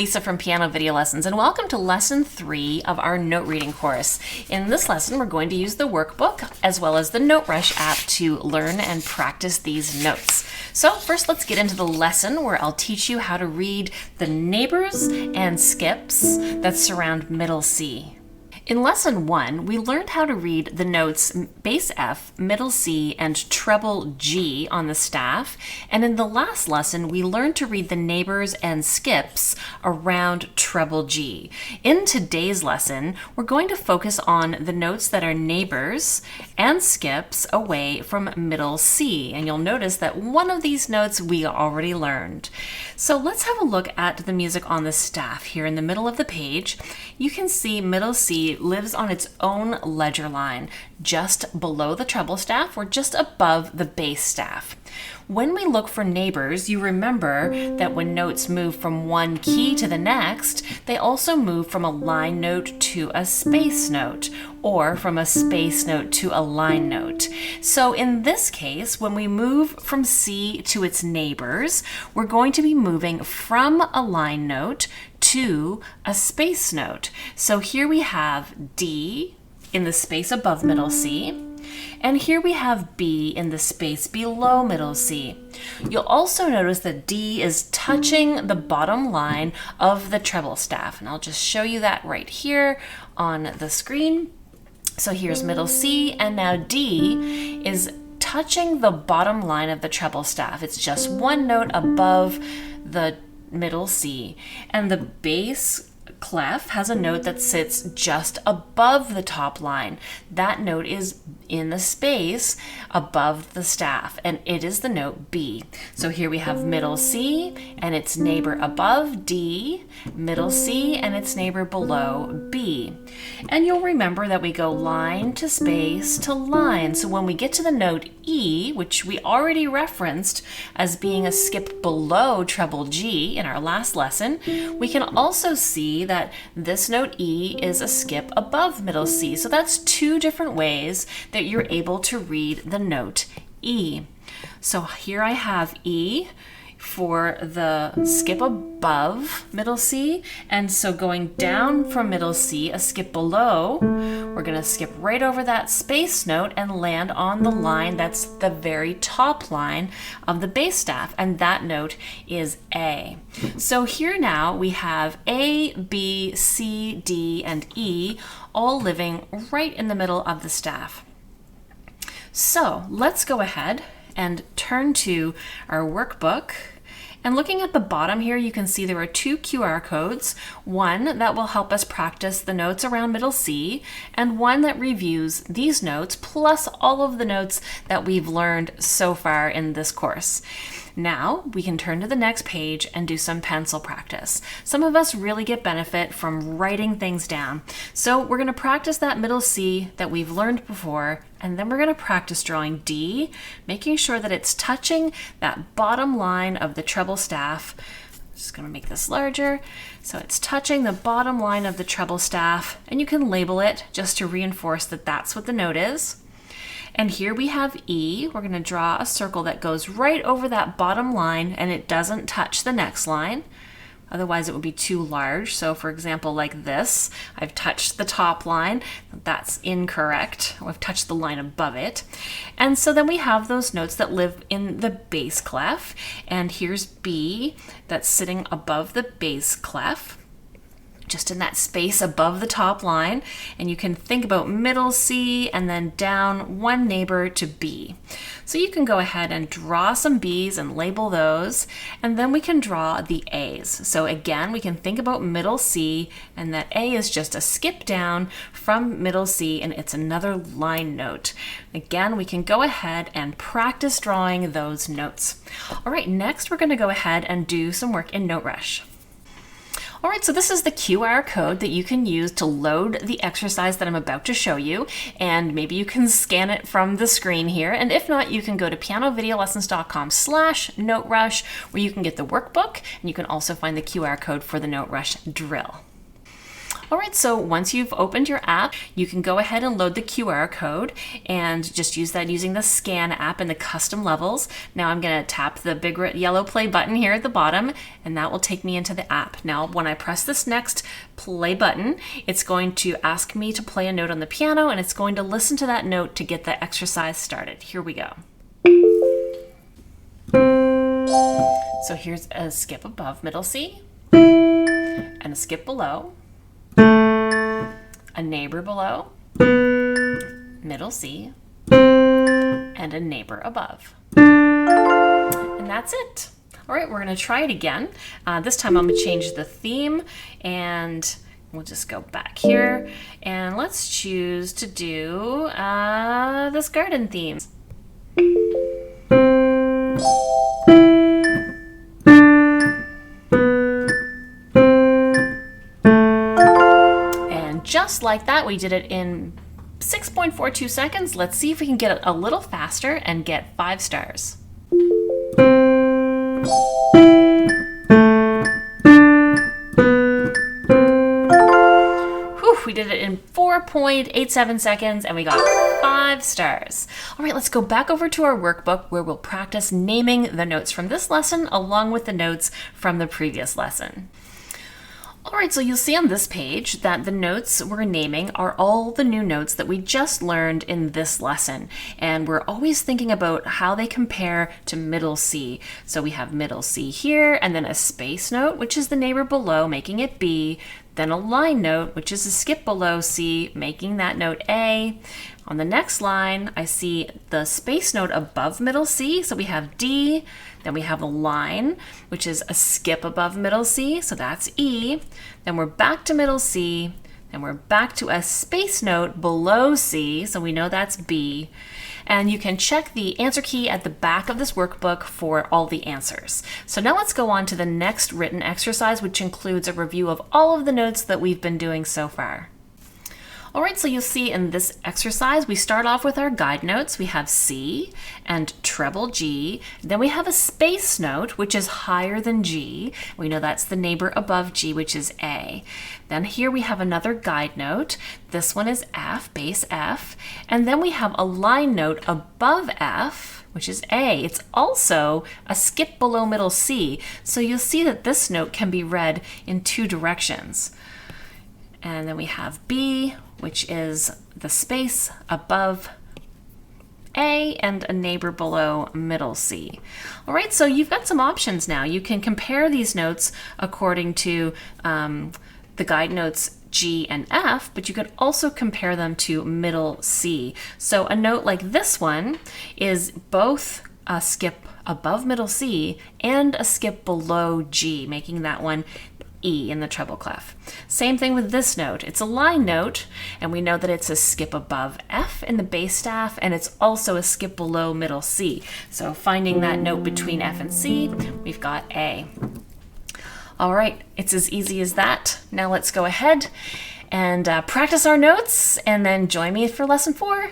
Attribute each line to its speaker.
Speaker 1: Lisa from Piano Video Lessons, and welcome to Lesson 3 of our note reading course. In this lesson, we're going to use the workbook as well as the NoteRush app to learn and practice these notes. So first, let's get into the lesson where I'll teach you how to read the neighbors and skips that surround middle C. In Lesson 1, we learned how to read the notes bass F, middle C, and treble G on the staff. And in the last lesson, we learned to read the neighbors and skips around treble G. In today's lesson, we're going to focus on the notes that are neighbors and skips away from middle C. And you'll notice that one of these notes we already learned. So let's have a look at the music on the staff. Here in the middle of the page, you can see middle C lives on its own ledger line, just below the treble staff or just above the bass staff. When we look for neighbors, you remember that when notes move from one key to the next, they also move from a line note to a space note, or from a space note to a line note. So in this case, when we move from C to its neighbors, we're going to be moving from a line note to a space note. So here we have D in the space above middle C, and here we have B in the space below middle C. You'll also notice that D is touching the bottom line of the treble staff, and I'll just show you that right here on the screen. So here's middle C, and now D is touching the bottom line of the treble staff. It's just one note above the middle C, and the bass clef has a note that sits just above the top line. That note is in the space above the staff, and it is the note B. So here we have middle C and its neighbor above D, middle C and its neighbor below B. And you'll remember that we go line to space to line. So when we get to the note E, which we already referenced as being a skip below treble G in our last lesson, we can also see that this note E is a skip above middle C. So that's two different ways that you're able to read the note E. So here I have E for the skip above middle C, and so going down from middle C, a skip below, we're going to skip right over that space note and land on the line that's the very top line of the bass staff, and that note is A. So here now we have A, B, C, D, and E all living right in the middle of the staff. So let's go ahead and turn to our workbook. And looking at the bottom here, you can see there are two QR codes, one that will help us practice the notes around middle C, and one that reviews these notes, plus all of the notes that we've learned so far in this course. Now we can turn to the next page and do some pencil practice. Some of us really get benefit from writing things down. So we're going to practice that middle C that we've learned before, and then we're going to practice drawing D, making sure that it's touching that bottom line of the treble staff. Just going to make this larger. So it's touching the bottom line of the treble staff, and you can label it just to reinforce that that's what the note is. And here we have E. We're going to draw a circle that goes right over that bottom line, and it doesn't touch the next line. Otherwise, it would be too large. So for example, like this, I've touched the top line. That's incorrect. I've touched the line above it. And so then we have those notes that live in the bass clef. And here's B that's sitting above the bass clef, just in that space above the top line. And you can think about middle C and then down one neighbor to B. So you can go ahead and draw some B's and label those, and then we can draw the A's. So again, we can think about middle C, and that A is just a skip down from middle C, and it's another line note. Again, we can go ahead and practice drawing those notes. All right, next we're going to go ahead and do some work in NoteRush. All right, so this is the QR code that you can use to load the exercise that I'm about to show you, and maybe you can scan it from the screen here, and if not, you can go to pianovideolessons.com/NoteRush, where you can get the workbook, and you can also find the QR code for the NoteRush drill. All right, so once you've opened your app, you can go ahead and load the QR code and just use that using the scan app in the custom levels. Now I'm going to tap the big yellow play button here at the bottom, and that will take me into the app. Now, when I press this next play button, it's going to ask me to play a note on the piano, and it's going to listen to that note to get the exercise started. Here we go. So here's a skip above middle C, and a skip below, a neighbor below, middle C, and a neighbor above. And that's it. All right, we're going to try it again. This time I'm going to change the theme, and we'll just go back here, and let's choose to do this garden theme. Just like that, we did it in 6.42 seconds. Let's see if we can get it a little faster and get 5 stars. Whew, we did it in 4.87 seconds and we got 5 stars. All right, let's go back over to our workbook where we'll practice naming the notes from this lesson along with the notes from the previous lesson. All right, so you'll see on this page that the notes we're naming are all the new notes that we just learned in this lesson. And we're always thinking about how they compare to middle C. So we have middle C here, and then a space note, which is the neighbor below, making it B. Then a line note, which is a skip below C, making that note A. On the next line, I see the space note above middle C, so we have D. Then we have a line, which is a skip above middle C, so that's E. Then we're back to middle C. Then we're back to a space note below C, so we know that's B. And you can check the answer key at the back of this workbook for all the answers. So now let's go on to the next written exercise, which includes a review of all of the notes that we've been doing so far. All right, so you'll see in this exercise, we start off with our guide notes. We have C and treble G. Then we have a space note, which is higher than G. We know that's the neighbor above G, which is A. Then here we have another guide note. This one is F, bass F. And then we have a line note above F, which is A. It's also a skip below middle C. So you'll see that this note can be read in 2 directions. And then we have B, which is the space above A and a neighbor below middle C. All right, so you've got some options now. You can compare these notes according to the guide notes G and F, but you could also compare them to middle C. So a note like this one is both a skip above middle C and a skip below G, making that one E in the treble clef. Same thing with this note. It's a line note, and we know that it's a skip above F in the bass staff, and it's also a skip below middle C. So finding that note between F and C, we've got A. All right, it's as easy as that. Now let's go ahead and practice our notes, and then join me for lesson 4.